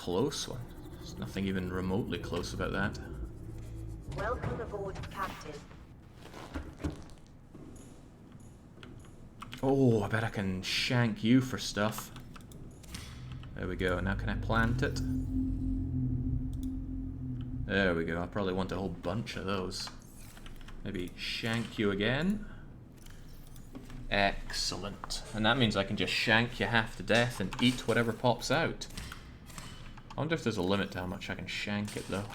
close one. There's nothing even remotely close about that. Welcome aboard, Captain. Oh, I bet I can shank you for stuff. There we go. Now can I plant it? There we go. I probably want a whole bunch of those. Maybe shank you again. Excellent. And that means I can just shank you half to death and eat whatever pops out. I wonder if there's a limit to how much I can shank it, though.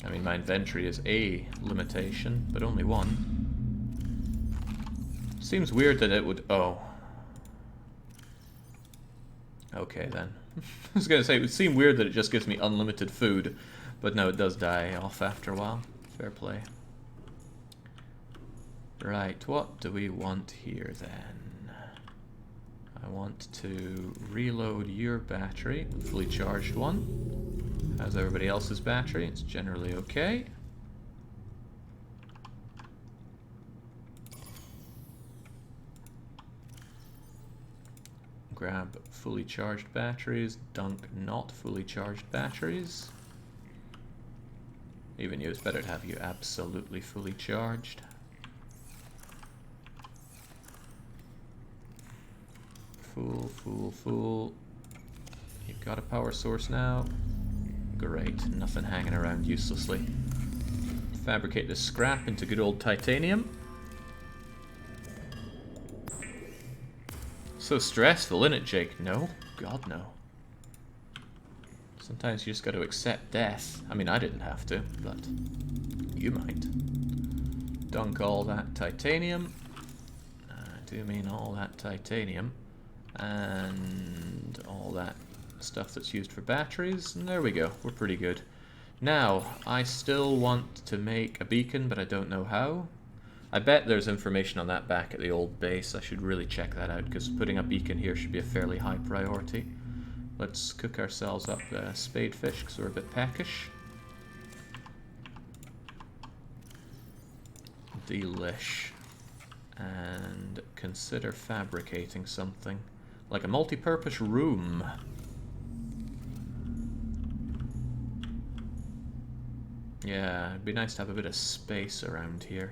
I mean, my inventory is a limitation, but only one. Seems weird that it would... Oh. Okay, then. I was going to say, it would seem weird that it just gives me unlimited food, but no, it does die off after a while. Fair play. Right, what do we want here, then? I want to reload your battery, fully charged one. How's everybody else's battery? It's generally okay. Grab fully charged batteries, dunk not fully charged batteries. Even you, it's better to have you absolutely fully charged. Full. You've got a power source now. Great, nothing hanging around uselessly. Fabricate this scrap into good old titanium. So stressful, isn't it, Jake? No? God, no. Sometimes you just got to accept death. I mean, I didn't have to, but you might. Dunk all that titanium. I do mean all that titanium. And all that stuff that's used for batteries. And there we go. We're pretty good. Now, I still want to make a beacon, but I don't know how. I bet there's information on that back at the old base. I should really check that out, because putting a beacon here should be a fairly high priority. Let's cook ourselves up spadefish, because we're a bit peckish. Delish. And consider fabricating something. Like a multi-purpose room. Yeah, it'd be nice to have a bit of space around here.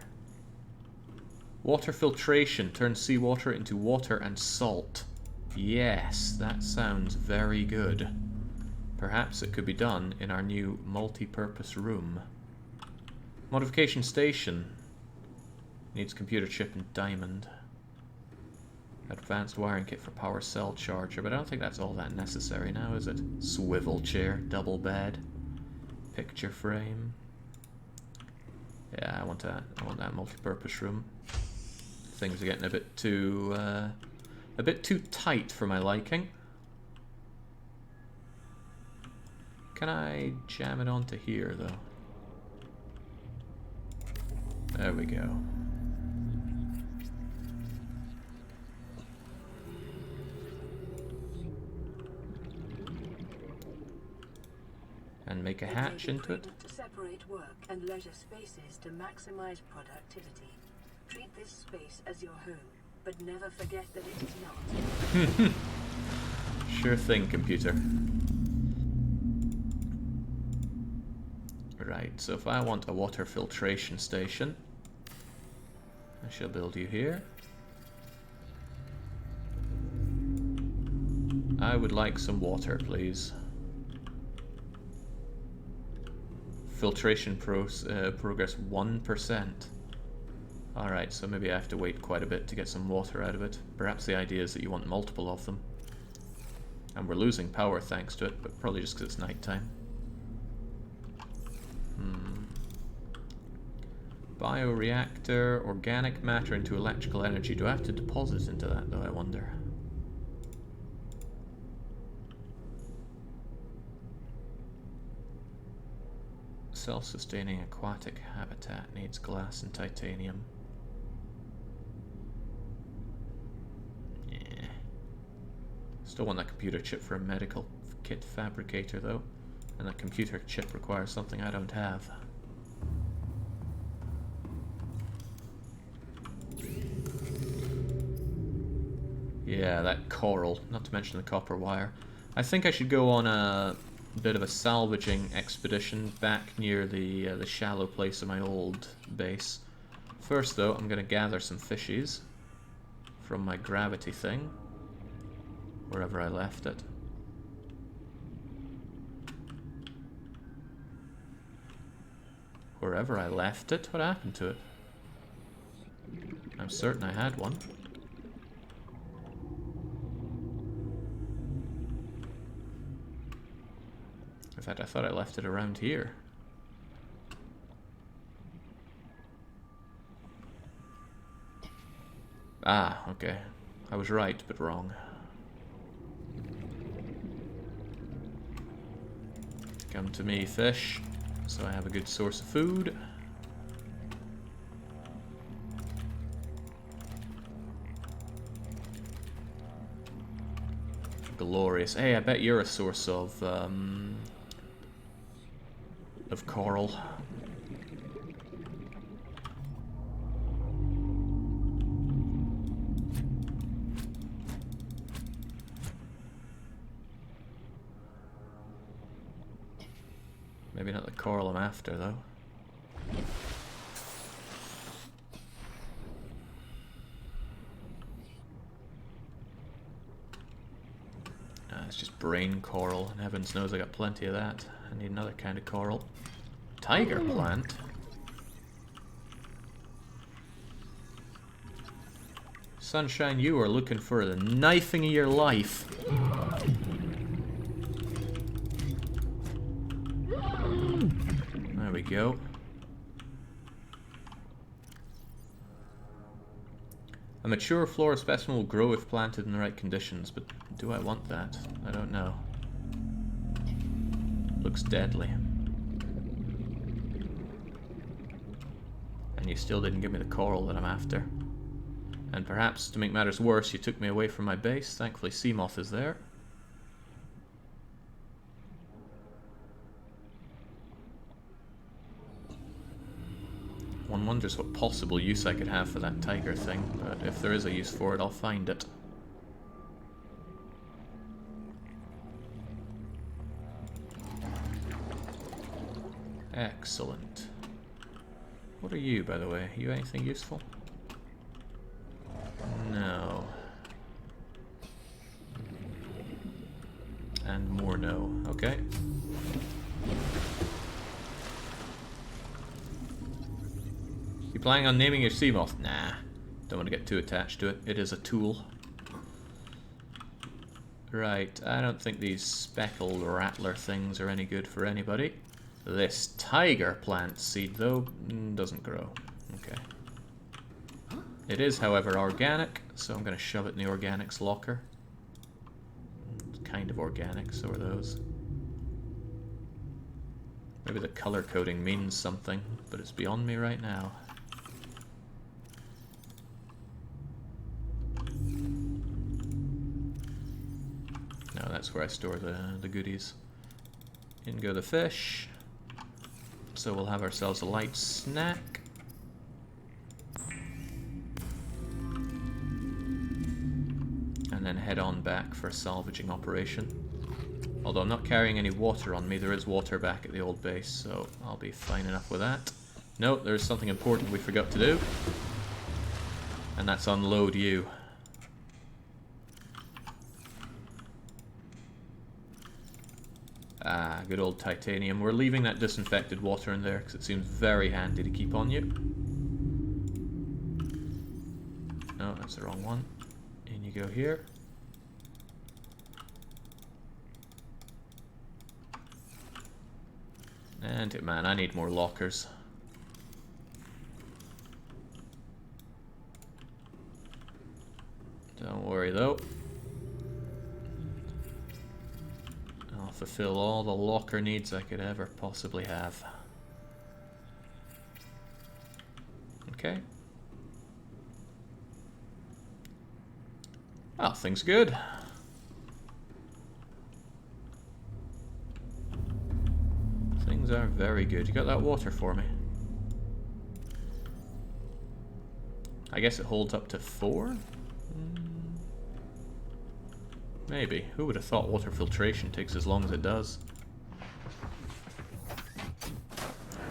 Water filtration turns seawater into water and salt. Yes, that sounds very good. Perhaps it could be done in our new multi-purpose room. Modification station. Needs computer chip and diamond. Advanced wiring kit for power cell charger, but I don't think that's all that necessary now, is it? Swivel chair, double bed, picture frame. Yeah, I want that multi-purpose room. Things are getting a bit too tight for my liking. Can I jam it onto here, though? There we go. And make a hatch into it. To separate work and leisure spaces to maximize productivity. Treat this space as your home, but never forget that it is not. Sure thing, computer. Right, so if I want a water filtration station, I shall build you here. I would like some water, please. Filtration progress 1%. Alright, so maybe I have to wait quite a bit to get some water out of it. Perhaps the idea is that you want multiple of them. And we're losing power thanks to it, but probably just because it's nighttime. Bioreactor, organic matter into electrical energy. Do I have to deposit into that, though, I wonder? Self-sustaining aquatic habitat needs glass and titanium. Yeah. Still want that computer chip for a medical kit fabricator, though. And that computer chip requires something I don't have. Yeah, that coral, not to mention the copper wire. I think I should go on a bit of a salvaging expedition back near the shallow place of my old base. First though, I'm going to gather some fishies from my gravity thing, wherever I left it. Wherever I left it? What happened to it? I'm certain I had one. In fact, I thought I left it around here. Ah, okay. I was right, but wrong. Come to me, fish, so I have a good source of food. Glorious. Hey, I bet you're a source of coral. Maybe not the coral I'm after, though. It's just brain coral, and heavens knows I got plenty of that. I need another kind of coral. Tiger plant? Sunshine, you are looking for the knifing of your life. There we go. A mature flora specimen will grow if planted in the right conditions, but do I want that? I don't know. Looks deadly. And you still didn't give me the coral that I'm after. And perhaps, to make matters worse, you took me away from my base. Thankfully, Seamoth is there. One wonders what possible use I could have for that tiger thing, but if there is a use for it, I'll find it. Excellent. What are you, by the way? Are you anything useful? No. And more no. Okay. You planning on naming your Seamoth? Nah. Don't want to get too attached to it. It is a tool. Right. I don't think these speckled rattler things are any good for anybody. This tiger plant seed, though, doesn't grow. Okay. It is, however, organic, so I'm going to shove it in the organics locker. It's kind of organic, so are those. Maybe the color coding means something, but it's beyond me right now. No, that's where I store the goodies. In go the fish. So we'll have ourselves a light snack. And then head on back for a salvaging operation. Although I'm not carrying any water on me, there is water back at the old base, so I'll be fine enough with that. No, there's something important we forgot to do. And that's unload you. Ah, good old titanium. We're leaving that disinfected water in there because it seems very handy to keep on you. No, that's the wrong one. In you go here. And man, I need more lockers. Don't worry though. I'll fulfill all the locker needs I could ever possibly have. Okay. Oh, things good. Things are very good. You got that water for me? I guess it holds up to 4? Maybe. Who would have thought water filtration takes as long as it does?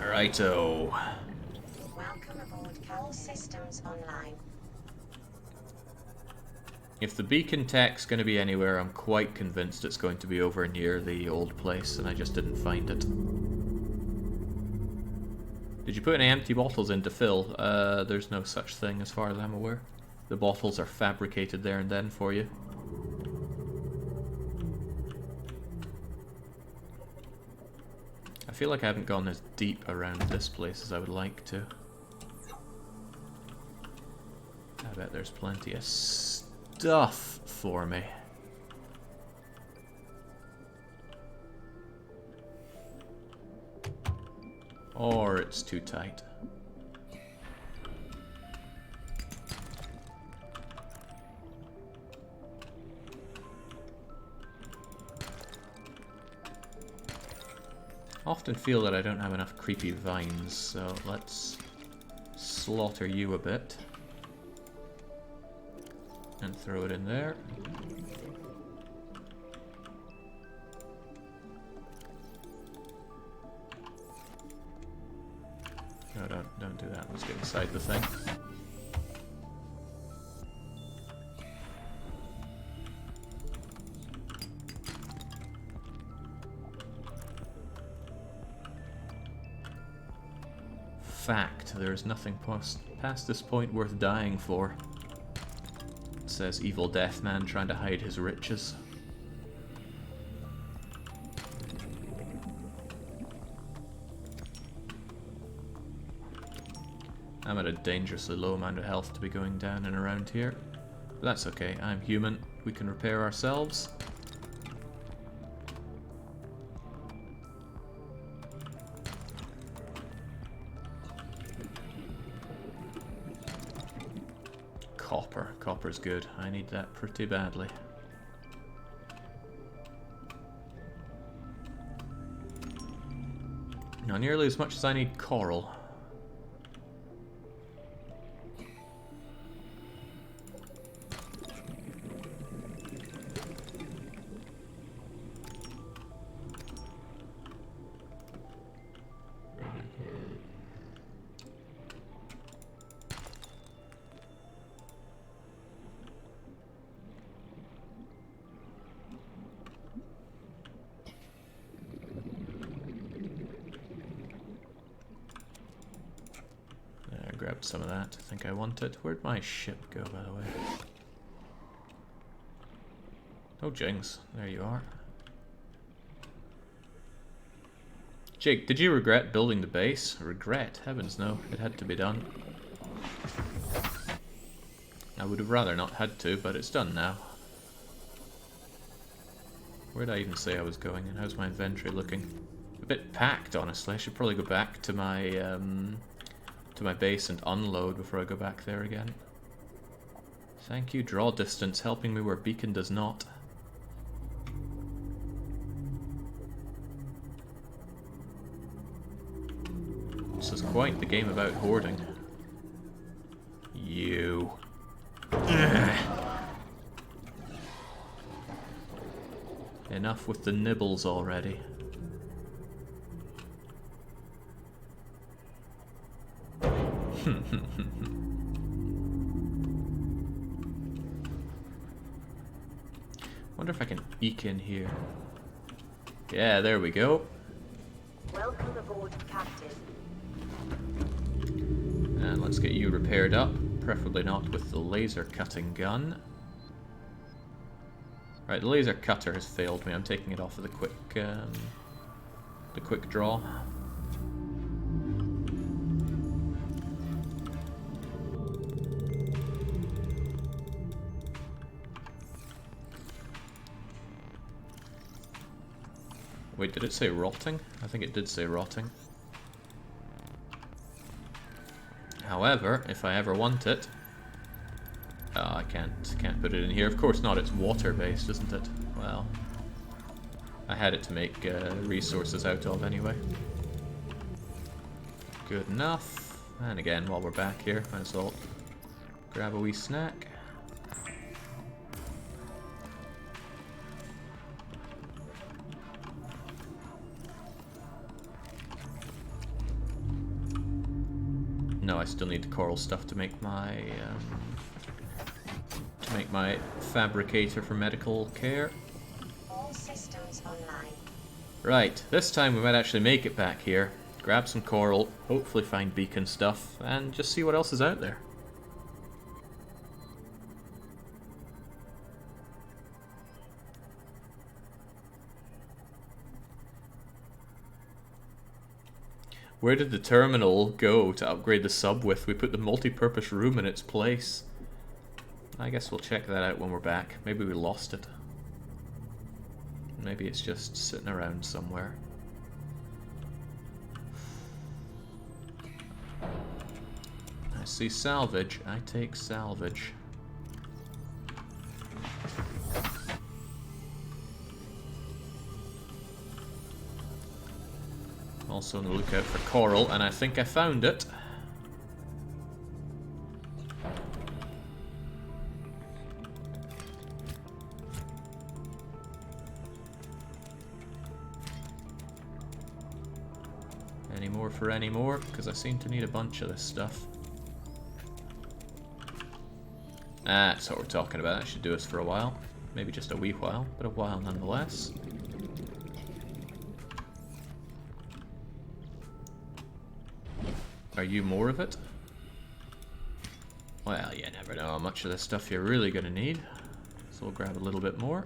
Righto. Welcome aboard. All systems online. If the beacon tech's going to be anywhere, I'm quite convinced it's going to be over near the old place, and I just didn't find it. Did you put any empty bottles in to fill? There's no such thing as far as I'm aware. The bottles are fabricated there and then for you. I feel like I haven't gone as deep around this place as I would like to. I bet there's plenty of stuff for me. Or it's too tight. I often feel that I don't have enough creepy vines, so let's slaughter you a bit. And throw it in there. No, don't do that. Let's get inside the thing. Fact, there is nothing past this point worth dying for. It says evil death man trying to hide his riches. I'm at a dangerously low amount of health to be going down and around here. But that's okay, I'm human. We can repair ourselves. Copper. Copper's good. I need that pretty badly. Not nearly as much as I need coral. Grabbed some of that. I think I want it. Where'd my ship go, by the way? Oh, Jings. There you are. Jake, did you regret building the base? Regret? Heavens no. It had to be done. I would have rather not had to, but it's done now. Where'd I even say I was going, and how's my inventory looking? A bit packed, honestly. I should probably go back to my base and unload before I go back there again. Thank you, draw distance, helping me where beacon does not. This is quite the game about hoarding. You. Enough with the nibbles already. Wonder if I can eke in here. Yeah, there we go. Welcome aboard, Captain. And let's get you repaired up, preferably not with the laser cutting gun. Right, the laser cutter has failed me. I'm taking it off of the quick draw. Wait, did it say rotting? I think it did say rotting. However, if I ever want it... Oh, I can't put it in here. Of course not, it's water-based, isn't it? Well, I had it to make resources out of anyway. Good enough. And again, while we're back here, might as well grab a wee snack. No, I still need the coral stuff to make my fabricator for medical care. All systems online. Right, this time we might actually make it back here. Grab some coral, hopefully find beacon stuff, and just see what else is out there. Where did the terminal go to upgrade the sub with? We put the multi-purpose room in its place. I guess we'll check that out when we're back. Maybe we lost it. Maybe it's just sitting around somewhere. I see salvage. I take salvage. Also on the lookout for coral, and I think I found it. Any more for any more? Because I seem to need a bunch of this stuff. That's what we're talking about. That should do us for a while. Maybe just a wee while, but a while nonetheless. Are you more of it? Well, you never know how much of this stuff you're really going to need. So we'll grab a little bit more.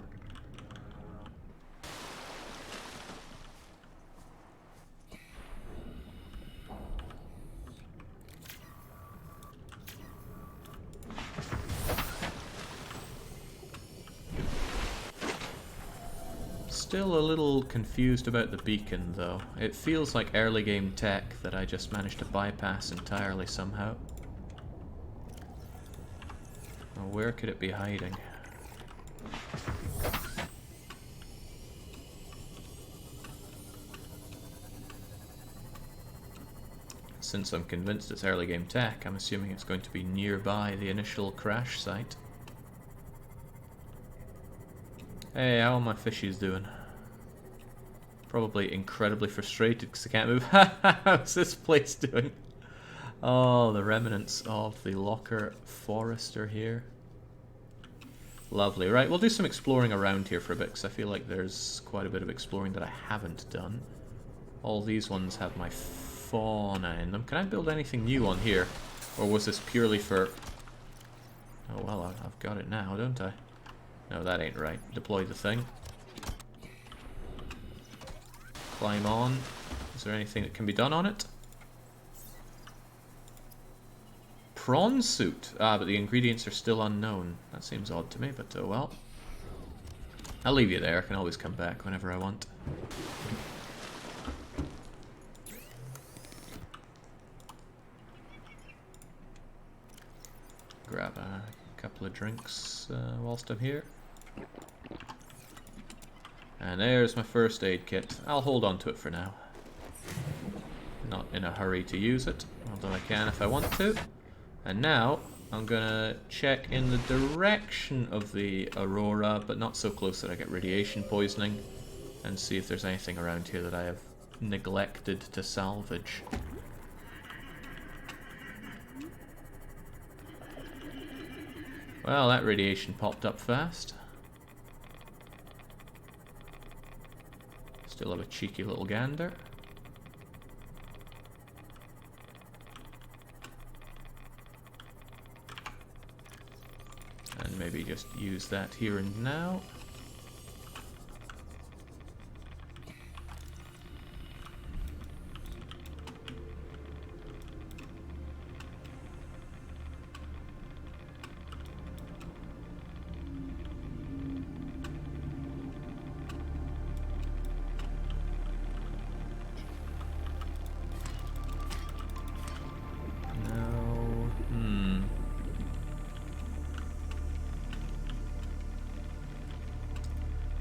Still a little confused about the beacon, though. It feels like early game tech that I just managed to bypass entirely somehow. Well, where could it be hiding? Since I'm convinced it's early game tech, I'm assuming it's going to be nearby the initial crash site. Hey, how are my fishies doing? Probably incredibly frustrated because I can't move. How's this place doing? Oh, the remnants of the Locker Forest are here. Lovely. Right, we'll do some exploring around here for a bit because I feel like there's quite a bit of exploring that I haven't done. All these ones have my fauna in them. Can I build anything new on here? Or was this purely for... Oh, well, I've got it now, don't I? No, that ain't right. Deploy the thing. Climb on. Is there anything that can be done on it? Prawn suit. Ah, but the ingredients are still unknown. That seems odd to me, but oh well. I'll leave you there. I can always come back whenever I want. Grab a couple of drinks whilst I'm here. And there's my first aid kit. I'll hold on to it for now. Not in a hurry to use it, although I can if I want to. And now I'm gonna check in the direction of the Aurora, but not so close that I get radiation poisoning, and see if there's anything around here that I have neglected to salvage. Well, that radiation popped up fast. Still have a cheeky little gander. And maybe just use that here and now.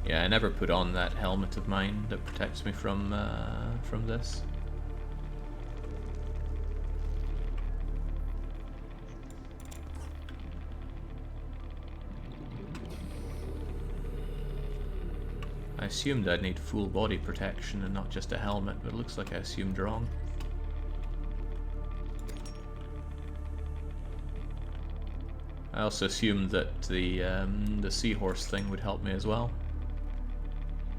Yeah, I never put on that helmet of mine that protects me from this. I assumed I'd need full body protection and not just a helmet, but it looks like I assumed wrong. I also assumed that the seahorse thing would help me as well,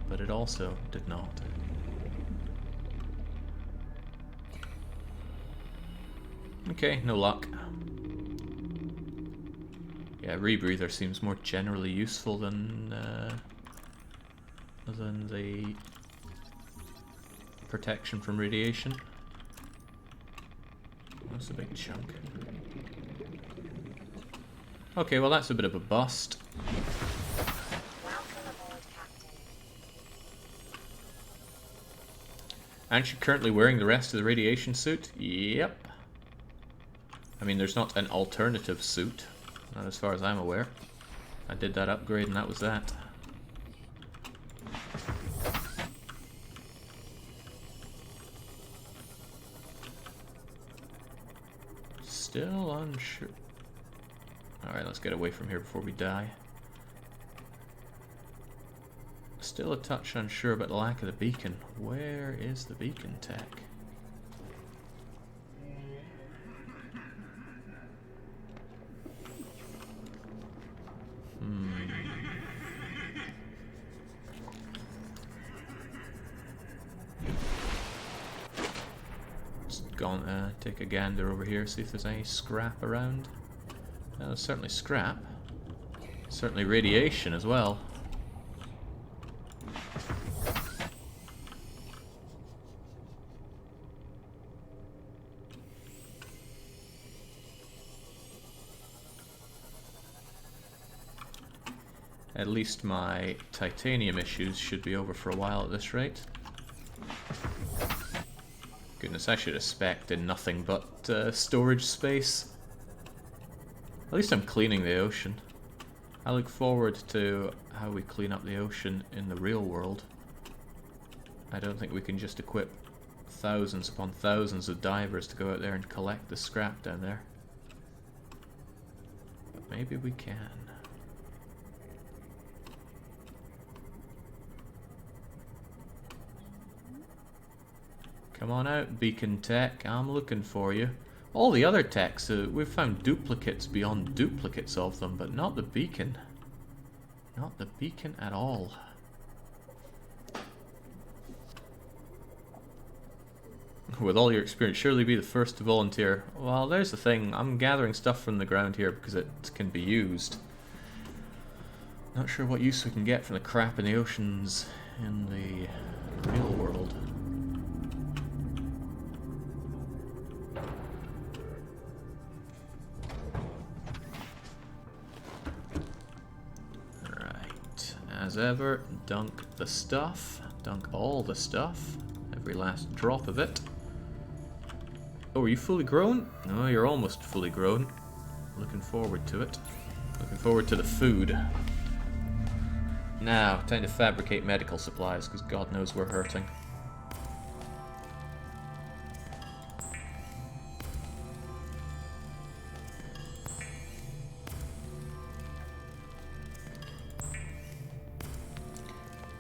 but it also did not. Okay, no luck. Yeah, rebreather seems more generally useful than the protection from radiation. That's a big chunk. Okay, well that's a bit of a bust. Welcome aboard, Captain. Aren't you currently wearing the rest of the radiation suit? Yep. I mean, there's not an alternative suit, not as far as I'm aware. I did that upgrade and that was that. Still unsure. Alright, let's get away from here before we die. Still a touch unsure about the lack of the beacon. Where is the beacon tech? Just gonna take a gander over here, see if there's any scrap around. There's certainly scrap. Certainly radiation as well. At least my titanium issues should be over for a while at this rate. Goodness, I should have spec'd in nothing but storage space. At least I'm cleaning the ocean. I look forward to how we clean up the ocean in the real world. I don't think we can just equip thousands upon thousands of divers to go out there and collect the scrap down there. But maybe we can. Come on out, beacon tech. I'm looking for you. All the other techs, we've found duplicates beyond duplicates of them, but not the beacon. Not the beacon at all. With all your experience, surely be the first to volunteer. Well, there's the thing. I'm gathering stuff from the ground here because it can be used. Not sure what use we can get from the crap in the oceans in the real world. As ever, dunk the stuff. Dunk all the stuff. Every last drop of it. Oh, are you fully grown? No, you're almost fully grown. Looking forward to it. Looking forward to the food. Now, time to fabricate medical supplies, because God knows we're hurting.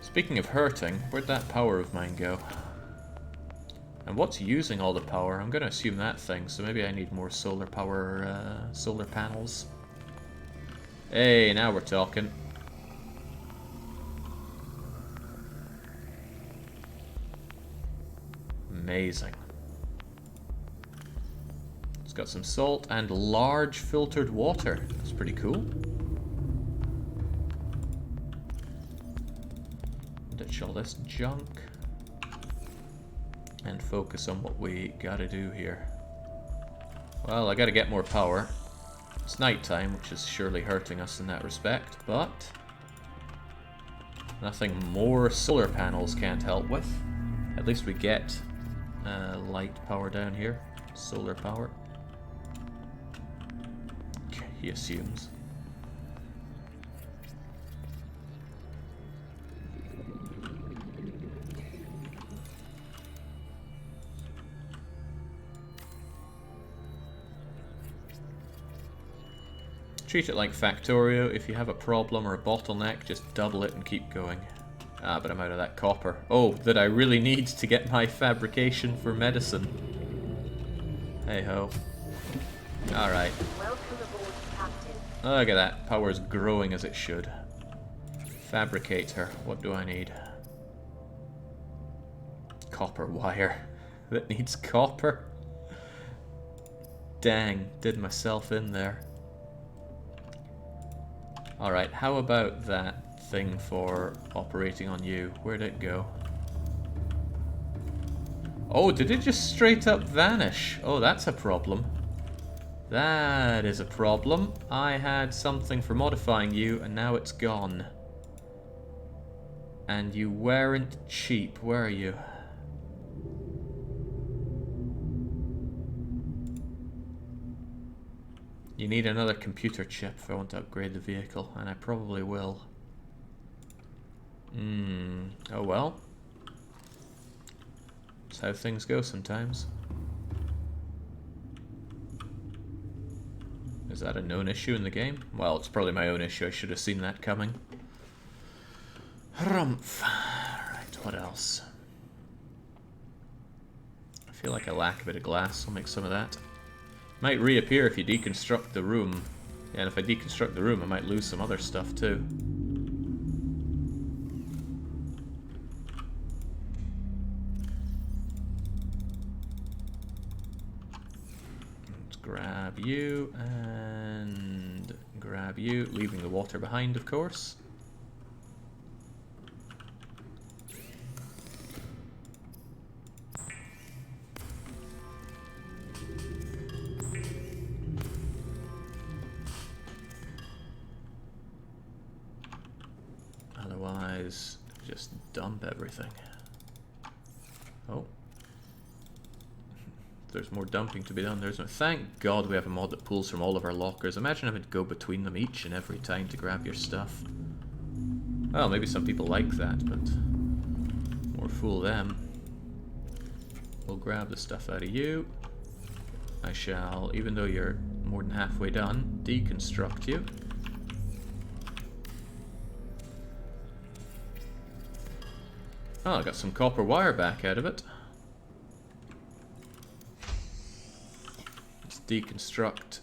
Speaking of hurting, where'd that power of mine go? And what's using all the power? I'm going to assume that thing, so maybe I need more solar power, solar panels. Hey, now we're talking. Amazing. It's got some salt and large filtered water. That's pretty cool. Ditch all this junk and focus on what we gotta do here. Well, I gotta get more power. It's nighttime, which is surely hurting us in that respect, but nothing more solar panels can't help with. At least we get light power down here. Solar power. He assumes. Treat it like Factorio. If you have a problem or a bottleneck, just double it and keep going. Ah, but I'm out of that copper. Oh, that I really need to get my fabrication for medicine. Hey ho. Alright. Welcome aboard, Captain. Look at that. Power is growing as it should. Fabricator. What do I need? Copper wire. That needs copper. Dang, did myself in there. Alright, how about that thing for operating on you? Where'd it go? Oh, did it just straight up vanish? Oh, that's a problem. That is a problem. I had something for modifying you, and now it's gone. And you weren't cheap. Where are you? You need another computer chip if I want to upgrade the vehicle, and I probably will. Oh well. That's how things go sometimes. Is that a known issue in the game? Well, it's probably my own issue. I should have seen that coming. Rumph. Right, what else? I feel like I lack a bit of glass. I'll make some of that. Might reappear if you deconstruct the room. Yeah, and if I deconstruct the room, I might lose some other stuff too. Let's grab you and grab you, leaving the water behind, of course. Otherwise, just dump everything. Oh. There's more dumping to be done. There's no. Thank God we have a mod that pulls from all of our lockers. Imagine having to go between them each and every time to grab your stuff. Well, maybe some people like that, but more fool them. We'll grab the stuff out of you. I shall, even though you're more than halfway done, deconstruct you. Oh, I got some copper wire back out of it. Let's deconstruct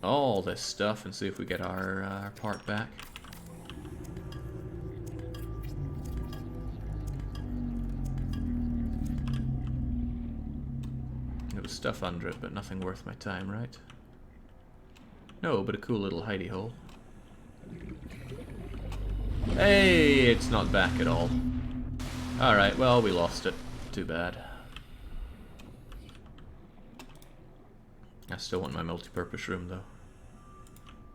all this stuff and see if we get our part back. There was stuff under it, but nothing worth my time, right? No, but a cool little hidey hole. Hey, it's not back at all. Alright, well, we lost it. Too bad. I still want my multi-purpose room, though.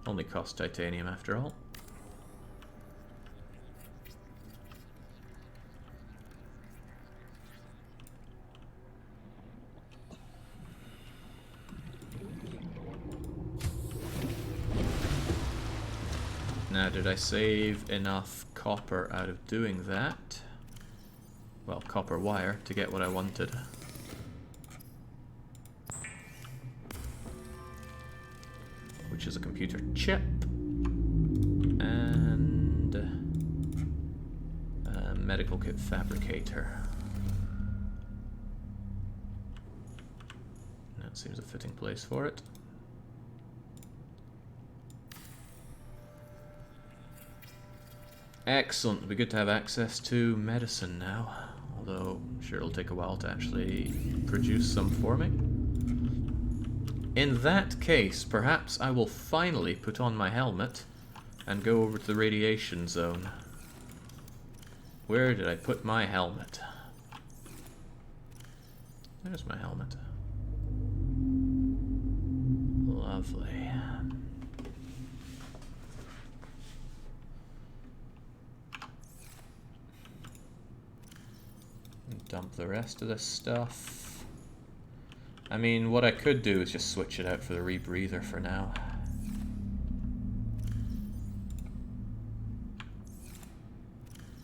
Only cost titanium, after all. Now, did I save enough copper out of doing that? Well, copper wire to get what I wanted. Which is a computer chip. And a medical kit fabricator. That seems a fitting place for it. Excellent. It'll be good to have access to medicine now. Although, I'm sure it'll take a while to actually produce some for me. In that case, perhaps I will finally put on my helmet and go over to the radiation zone. Where did I put my helmet? There's my helmet. Lovely. Dump the rest of this stuff. I mean, what I could do is just switch it out for the rebreather for now.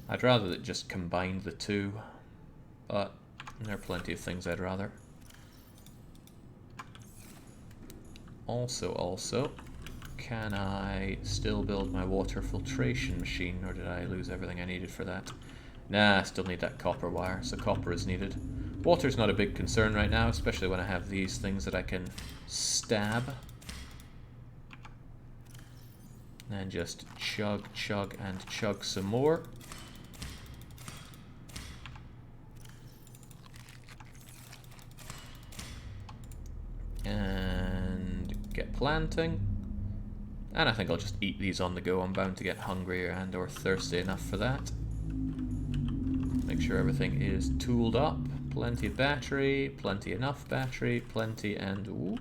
I'd rather that just combined the two, but there are plenty of things I'd rather. Also, can I still build my water filtration machine, or did I lose everything I needed for that? Nah, I still need that copper wire, so copper is needed. Water's not a big concern right now, especially when I have these things that I can stab. And just chug, chug, and chug some more. And get planting. And I think I'll just eat these on the go. I'm bound to get hungry and or thirsty enough for that. Make sure everything is tooled up. Plenty of battery, plenty enough battery, plenty and... Ooh.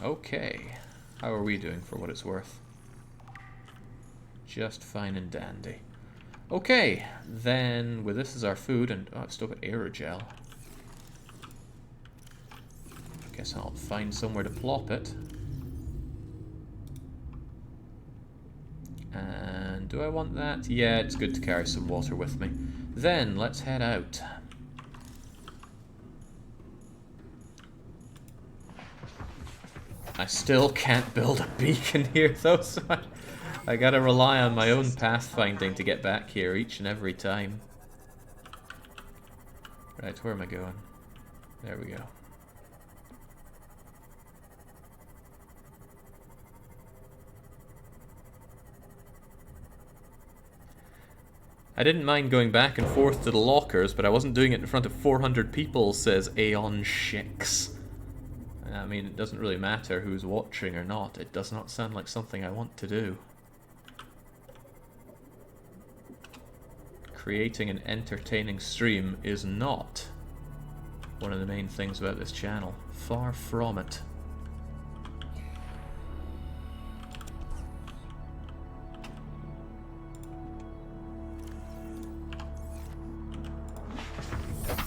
Okay, how are we doing for what it's worth? Just fine and dandy. Okay, then with this as our food, and oh, I've still got aerogel. Guess I'll find somewhere to plop it. And do I want that? Yeah, it's good to carry some water with me. Then let's head out. I still can't build a beacon here though, so I gotta rely on my own pathfinding to get back here each and every time. Right, where am I going? There we go. I didn't mind going back and forth to the lockers, but I wasn't doing it in front of 400 people, says Aeon Shix. I mean, it doesn't really matter who's watching or not. It does not sound like something I want to do. Creating an entertaining stream is not one of the main things about this channel. Far from it.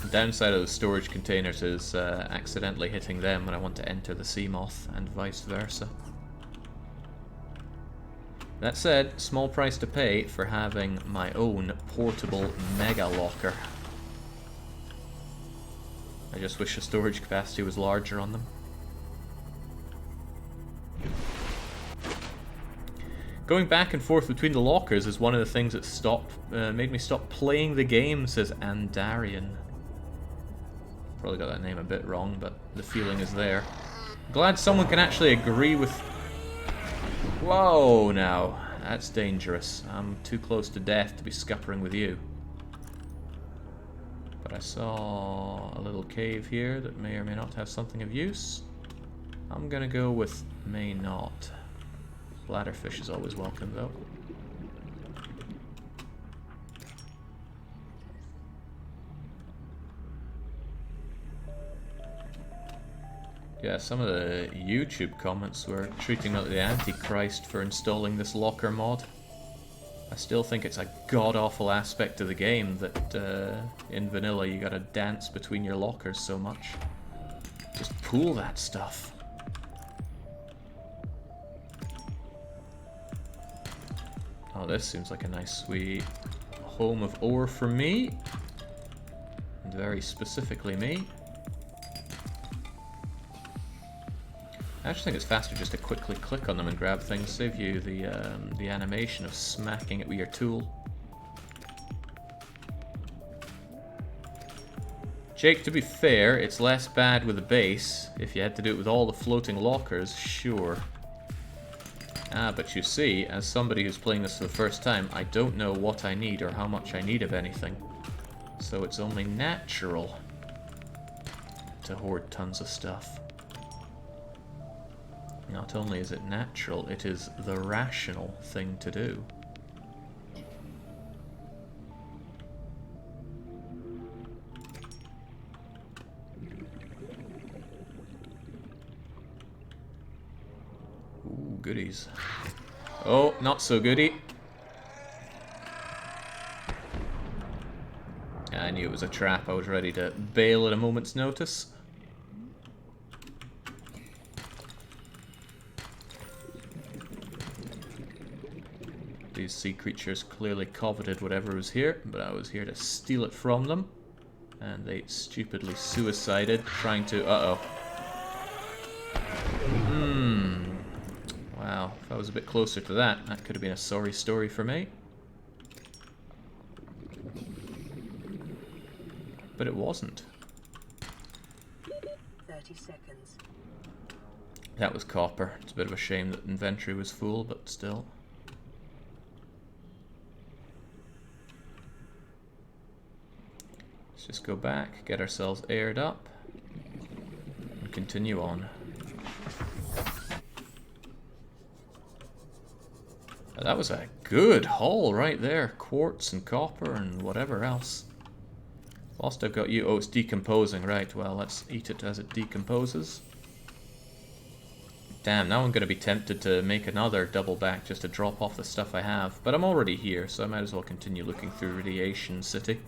The downside of the storage containers is accidentally hitting them when I want to enter the sea moth, and vice versa. That said, small price to pay for having my own portable mega locker. I just wish the storage capacity was larger on them. Going back and forth between the lockers is one of the things that made me stop playing the game, says Andarian. Probably got that name a bit wrong, but the feeling is there. Glad someone can actually agree with... Whoa, now. That's dangerous. I'm too close to death to be scuppering with you. But I saw a little cave here that may or may not have something of use. I'm gonna go with may not. Bladderfish is always welcome, though. Yeah, some of the YouTube comments were treating me like the Antichrist for installing this locker mod. I still think it's a god-awful aspect of the game that in vanilla you gotta dance between your lockers so much. Just pool that stuff. Oh, this seems like a nice sweet home of ore for me. And very specifically me. I actually think it's faster just to quickly click on them and grab things, save you the animation of smacking it with your tool. Jake, to be fair, it's less bad with the base. If you had to do it with all the floating lockers, sure. Ah, but you see, as somebody who's playing this for the first time, I don't know what I need or how much I need of anything. So it's only natural to hoard tons of stuff. Not only is it natural, it is the rational thing to do. Ooh, goodies. Oh, not so goody. I knew it was a trap. I was ready to bail at a moment's notice. These sea creatures clearly coveted whatever was here, but I was here to steal it from them. And they stupidly suicided, trying to... Uh-oh. Wow, if I was a bit closer to that, that could have been a sorry story for me. But it wasn't. 30 seconds. That was copper. It's a bit of a shame that inventory was full, but still. Let's just go back, get ourselves aired up, and continue on. That was a good haul right there. Quartz and copper and whatever else. Whilst I've got you... Oh, it's decomposing. Right, well, let's eat it as it decomposes. Damn, now I'm going to be tempted to make another double back just to drop off the stuff I have. But I'm already here, so I might as well continue looking through Radiation City.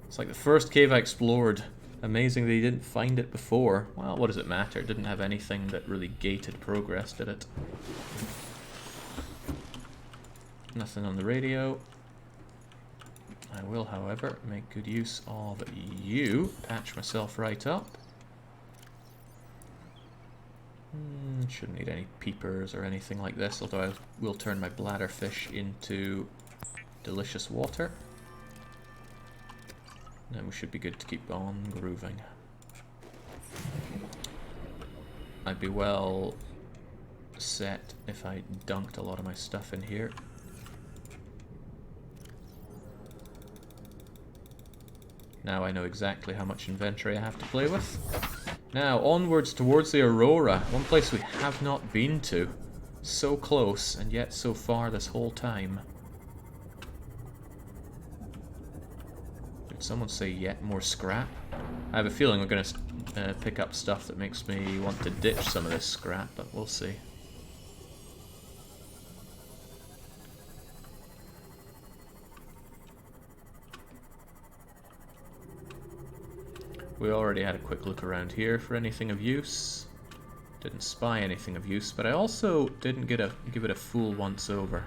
It's like the first cave I explored. Amazing that he didn't find it before. Well, what does it matter? It didn't have anything that really gated progress, did it? Nothing on the radio. I will, however, make good use of you. Patch myself right up. Shouldn't need any peepers or anything like this, although I will turn my bladderfish into delicious water. Then we should be good to keep on grooving. I'd be well set if I dunked a lot of my stuff in here. Now I know exactly how much inventory I have to play with. Now, onwards towards the Aurora, one place we have not been to. So close, and yet so far this whole time. Did someone say yet more scrap? I have a feeling we're going to pick up stuff that makes me want to ditch some of this scrap, but we'll see. We already had a quick look around here for anything of use. Didn't spy anything of use, but I also didn't give it a full once over.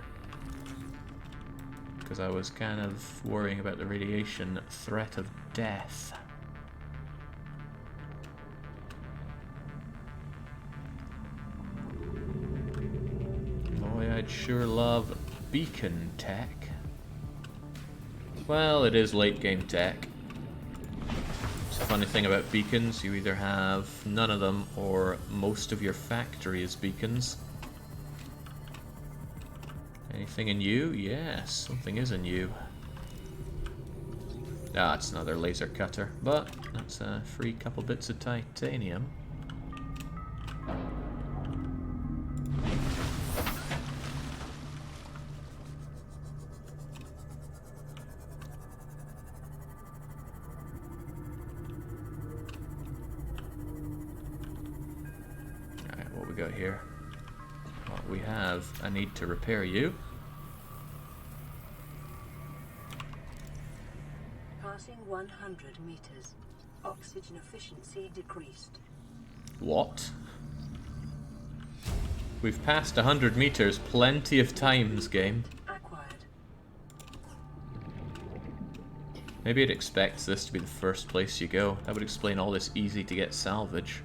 Because I was kind of worrying about the radiation threat of death. Boy, I'd sure love beacon tech. Well, it is late game tech. Funny thing about beacons, you either have none of them or most of your factory is beacons. Anything in you? Yes, something is in you. Ah, it's another laser cutter, but that's a free couple bits of titanium. Here. What we have, I need to repair you. Passing 100 meters. Oxygen efficiency decreased. What? We've passed 100 meters plenty of times, game. Acquired. Maybe it expects this to be the first place you go. That would explain all this easy to get salvage.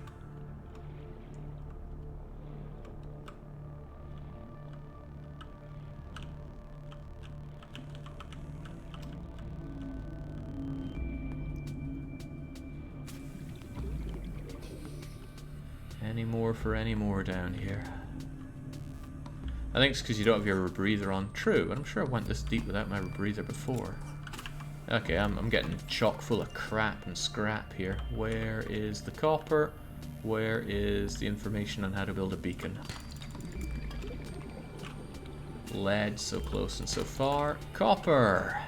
Any more for any more down here? I think it's because you don't have your rebreather on. True, I'm sure I went this deep without my rebreather before. Okay, I'm getting chock full of crap and scrap here. Where is the copper? Where is the information on how to build a beacon? Lead, so close and so far. Copper!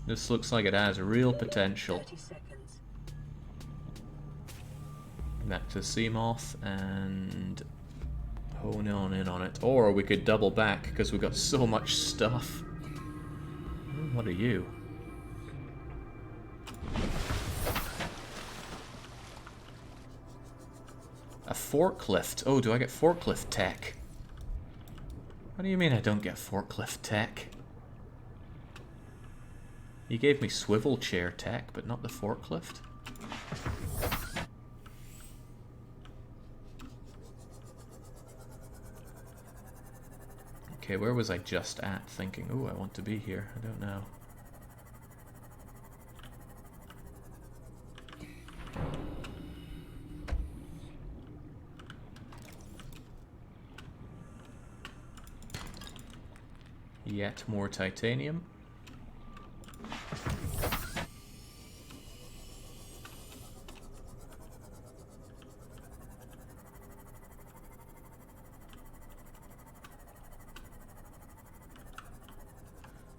This looks like it has real potential. 30 seconds. Back to Seamoth and hone on in on it. Or we could double back because we've got so much stuff. What are you? A forklift. Oh, do I get forklift tech? What do you mean I don't get forklift tech? You gave me swivel chair tech, but not the forklift? Okay, where was I just at thinking, ooh, I want to be here? I don't know. Yet more titanium.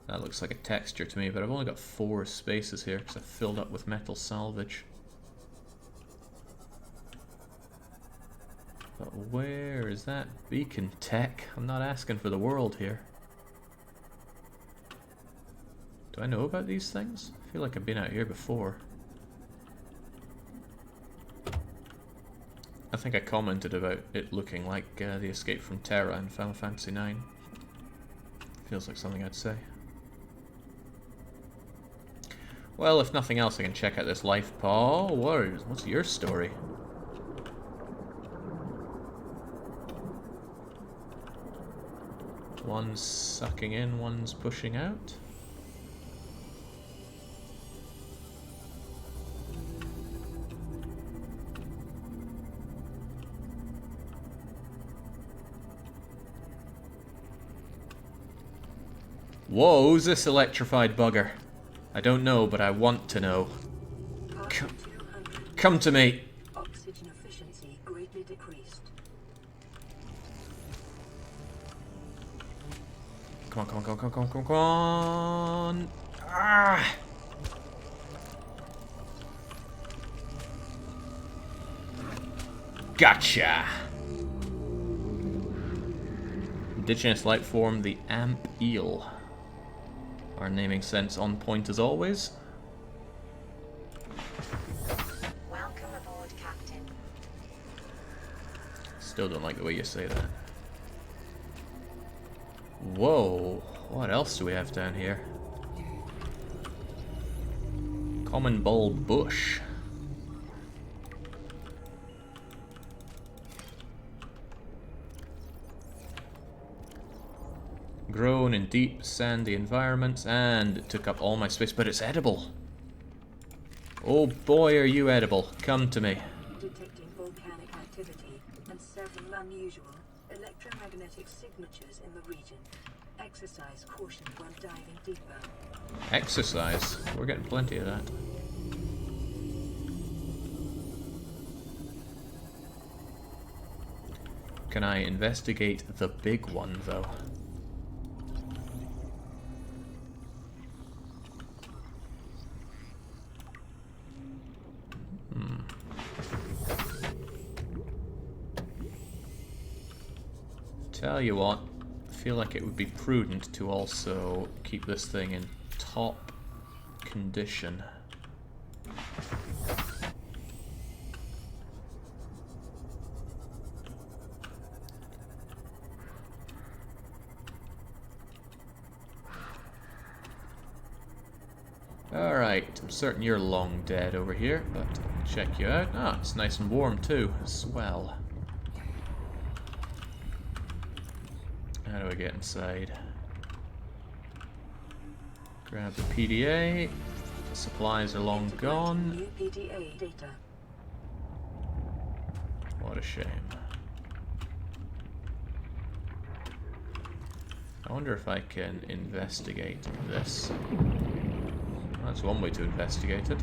That looks like a texture to me, but I've only got 4 spaces here because I've filled up with metal salvage. But where is that beacon tech? I'm not asking for the world here. Do I know about these things? I feel like I've been out here before. I think I commented about it looking like the Escape from Terra in Final Fantasy IX. Feels like something I'd say. Well, if nothing else, I can check out this life, Paul. What's your story? One's sucking in, one's pushing out. Whoa, who's this electrified bugger? I don't know, but I want to know. Come to me! Oxygen efficiency greatly decreased. Come on, come on, come on, come on, come on, come on! Ah! Gotcha! Indigenous life form, the amp eel. Our naming sense on point as always. Welcome aboard, Captain. Still don't like the way you say that. Whoa, what else do we have down here? Common bulb bush. Grown in deep, sandy environments, and it took up all my space, but it's edible. Oh boy, are you edible. Come to me. Detecting volcanic activity and several unusual electromagnetic signatures in the region. Exercise caution when diving deeper. Exercise. We're getting plenty of that. Can I investigate the big one, though? Tell you what, I feel like it would be prudent to also keep this thing in top condition. Alright, I'm certain you're long dead over here, but I'll check you out. Ah, it's nice and warm too. Swell. How do I get inside? Grab the PDA. The supplies are long gone. New PDA data. What a shame. I wonder if I can investigate this. That's one way to investigate it.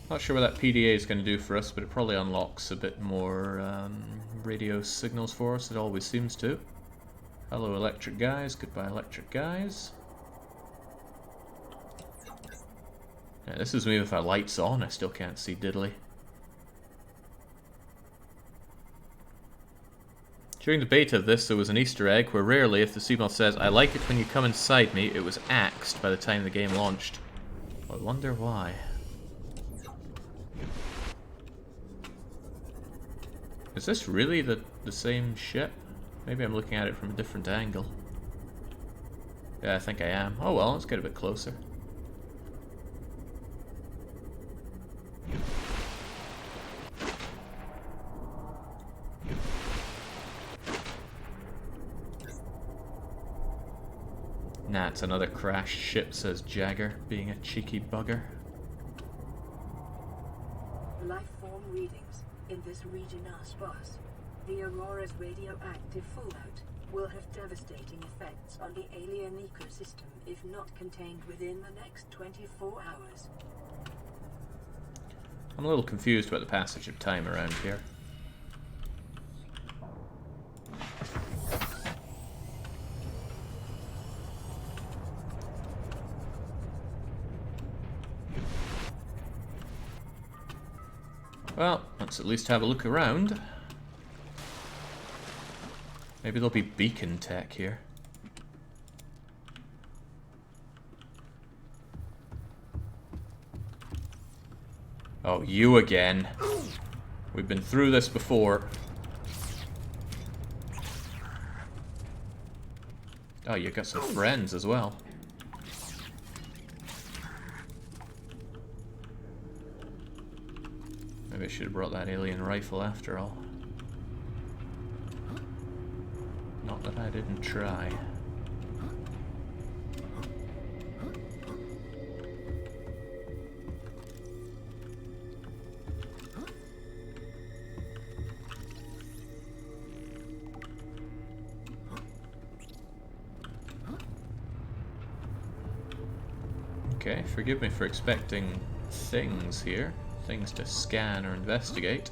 Not sure what that PDA is going to do for us, but it probably unlocks a bit more radio signals for us. It always seems to. Hello, electric guys. Goodbye, electric guys. Yeah, this is me with our lights on. I still can't see diddly. During the beta of this, there was an Easter egg where rarely, if the Seamoth says, "I like it when you come inside me," it was axed by the time the game launched. I wonder why. Is this really the same ship? Maybe I'm looking at it from a different angle. Yeah, I think I am. Oh well, let's get a bit closer. Nah, it's another crashed ship, says Jagger, being a cheeky bugger. Life form readings in this region are sparse. The Aurora's radioactive fallout will have devastating effects on the alien ecosystem if not contained within the next 24 hours. I'm a little confused about the passage of time around here. Well, let's at least have a look around. Maybe there'll be beacon tech here. Oh, you again. We've been through this before. Oh, you got some friends as well. Maybe I should have brought that alien rifle after all. Not that I didn't try. Okay, forgive me for expecting things here. Things to scan or investigate.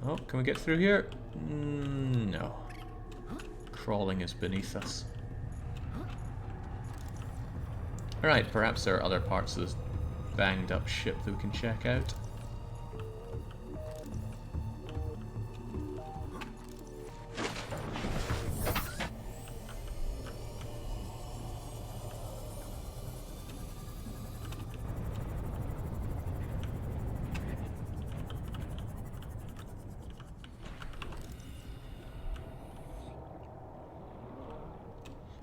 Oh, can we get through here? No. Crawling is beneath us. Alright, perhaps there are other parts of this banged up ship that we can check out.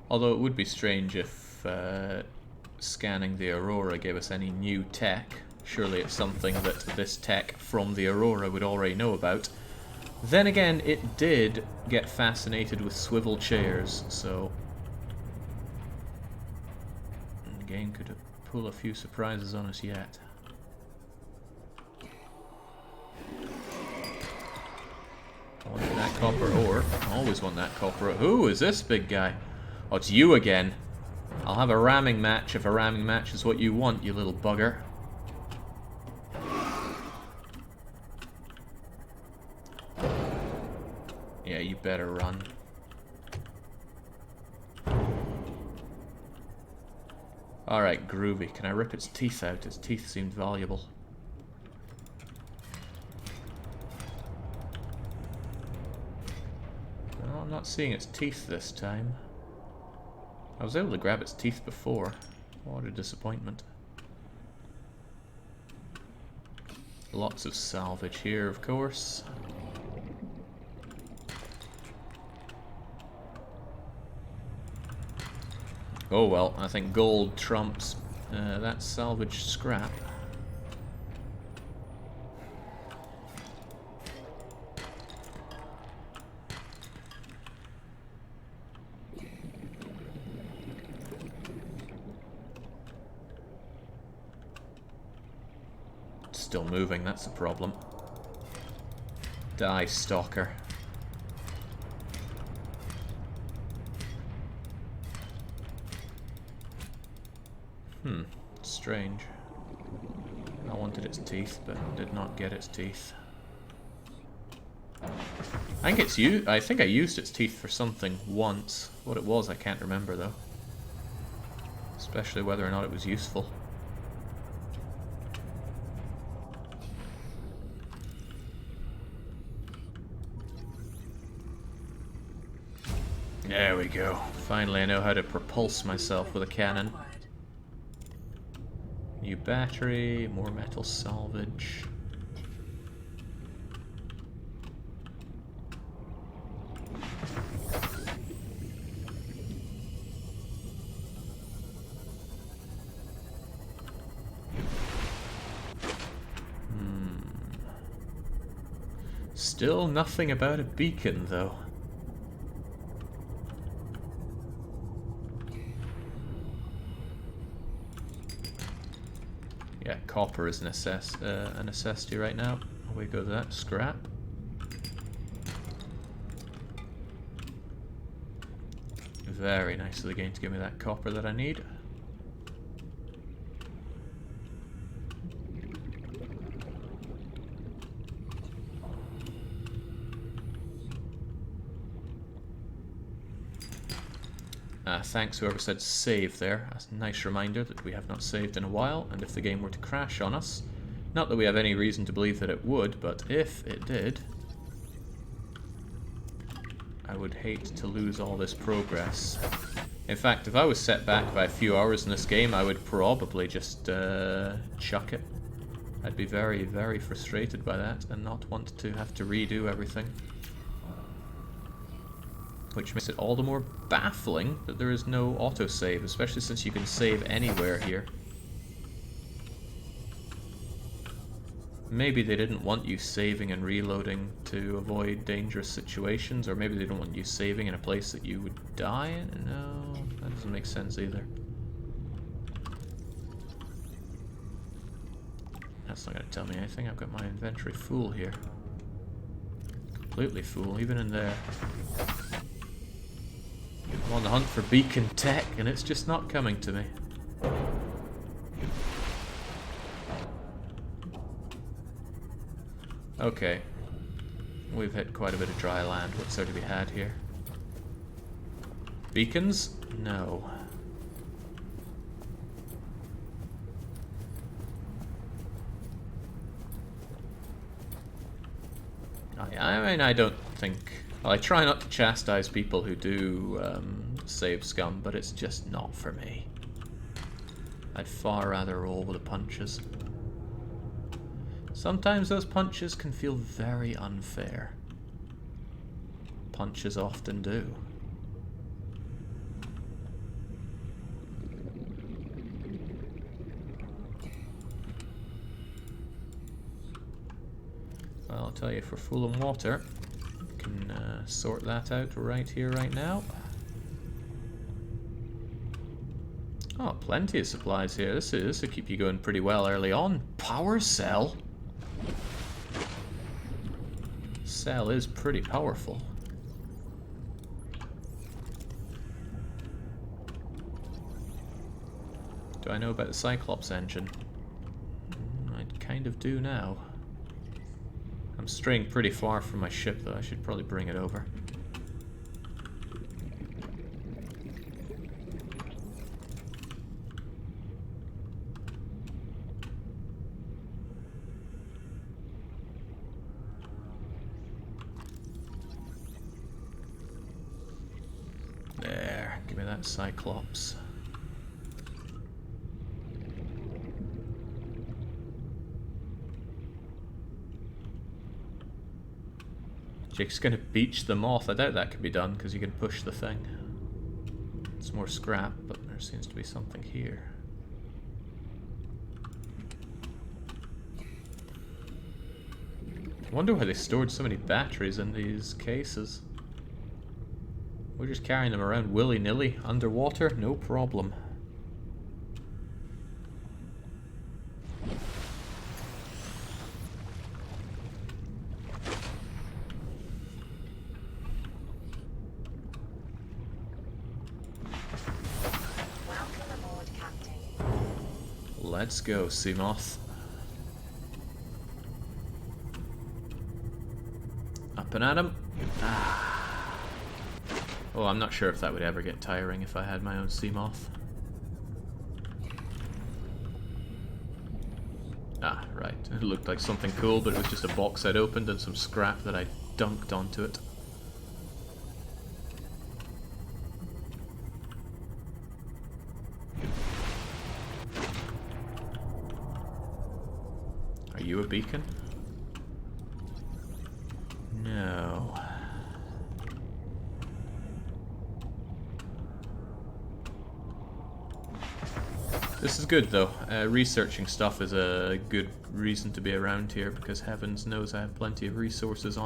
Although it would be strange if scanning the Aurora gave us any new tech. Surely it's something that this tech from the Aurora would already know about. Then again, it did get fascinated with swivel chairs, so the game could pull a few surprises on us yet. I want that copper ore. I always want that copper ore. Who is this big guy? Oh, it's you again. I'll have a ramming match if a ramming match is what you want, you little bugger. Yeah, you better run. Alright, groovy. Can I rip its teeth out? Its teeth seemed valuable. No, I'm not seeing its teeth this time. I was able to grab its teeth before. What a disappointment. Lots of salvage here, of course. Oh well, I think gold trumps that salvage scrap. Still moving, that's a problem. Die, stalker. Strange. I wanted its teeth, but did not get its teeth. I think I used its teeth for something once. What it was, I can't remember though. Especially whether or not it was useful. There we go. Finally I know how to propulse myself with a cannon. New battery, more metal salvage. Still nothing about a beacon, though. Yeah, copper is a necessity right now. Away goes that scrap. Very nice of the game to give me that copper that I need. Thanks whoever said save there. That's a nice reminder that we have not saved in a while, and if the game were to crash on us, not that we have any reason to believe that it would, but if it did, I would hate to lose all this progress. In fact, if I was set back by a few hours in this game, I would probably just chuck it. I'd be very, very frustrated by that and not want to have to redo everything. Which makes it all the more baffling that there is no autosave, especially since you can save anywhere here. Maybe they didn't want you saving and reloading to avoid dangerous situations, or maybe they didn't want you saving in a place that you would die in? No, that doesn't make sense either. That's not going to tell me anything. I've got my inventory full here. Completely full, even in there. I'm on the hunt for beacon tech, and it's just not coming to me. Okay. We've hit quite a bit of dry land. What's there to be had here? Beacons? No. I mean, I don't think... Well, I try not to chastise people who do save scum, but it's just not for me. I'd far rather roll with the punches. Sometimes those punches can feel very unfair. Punches often do. Well, I'll tell you, if we're full of water, we can sort that out right here, right now. Oh, plenty of supplies here. This will keep you going pretty well early on. Power cell? Cell is pretty powerful. Do I know about the Cyclops engine? I kind of do now. I'm straying pretty far from my ship, though. I should probably bring it over. There, give me that Cyclops. Jake's gonna beach the moth. I doubt that can be done because you can push the thing. It's more scrap, but there seems to be something here. I wonder why they stored so many batteries in these cases. We're just carrying them around willy-nilly underwater, no problem. Let's go, Seamoth. Up and at him. Ah. Oh, I'm not sure if that would ever get tiring if I had my own Seamoth. Ah, right. It looked like something cool, but it was just a box I'd opened and some scrap that I dunked onto it. Are you a beacon? No. This is good though. Researching stuff is a good reason to be around here because heavens knows I have plenty of resources on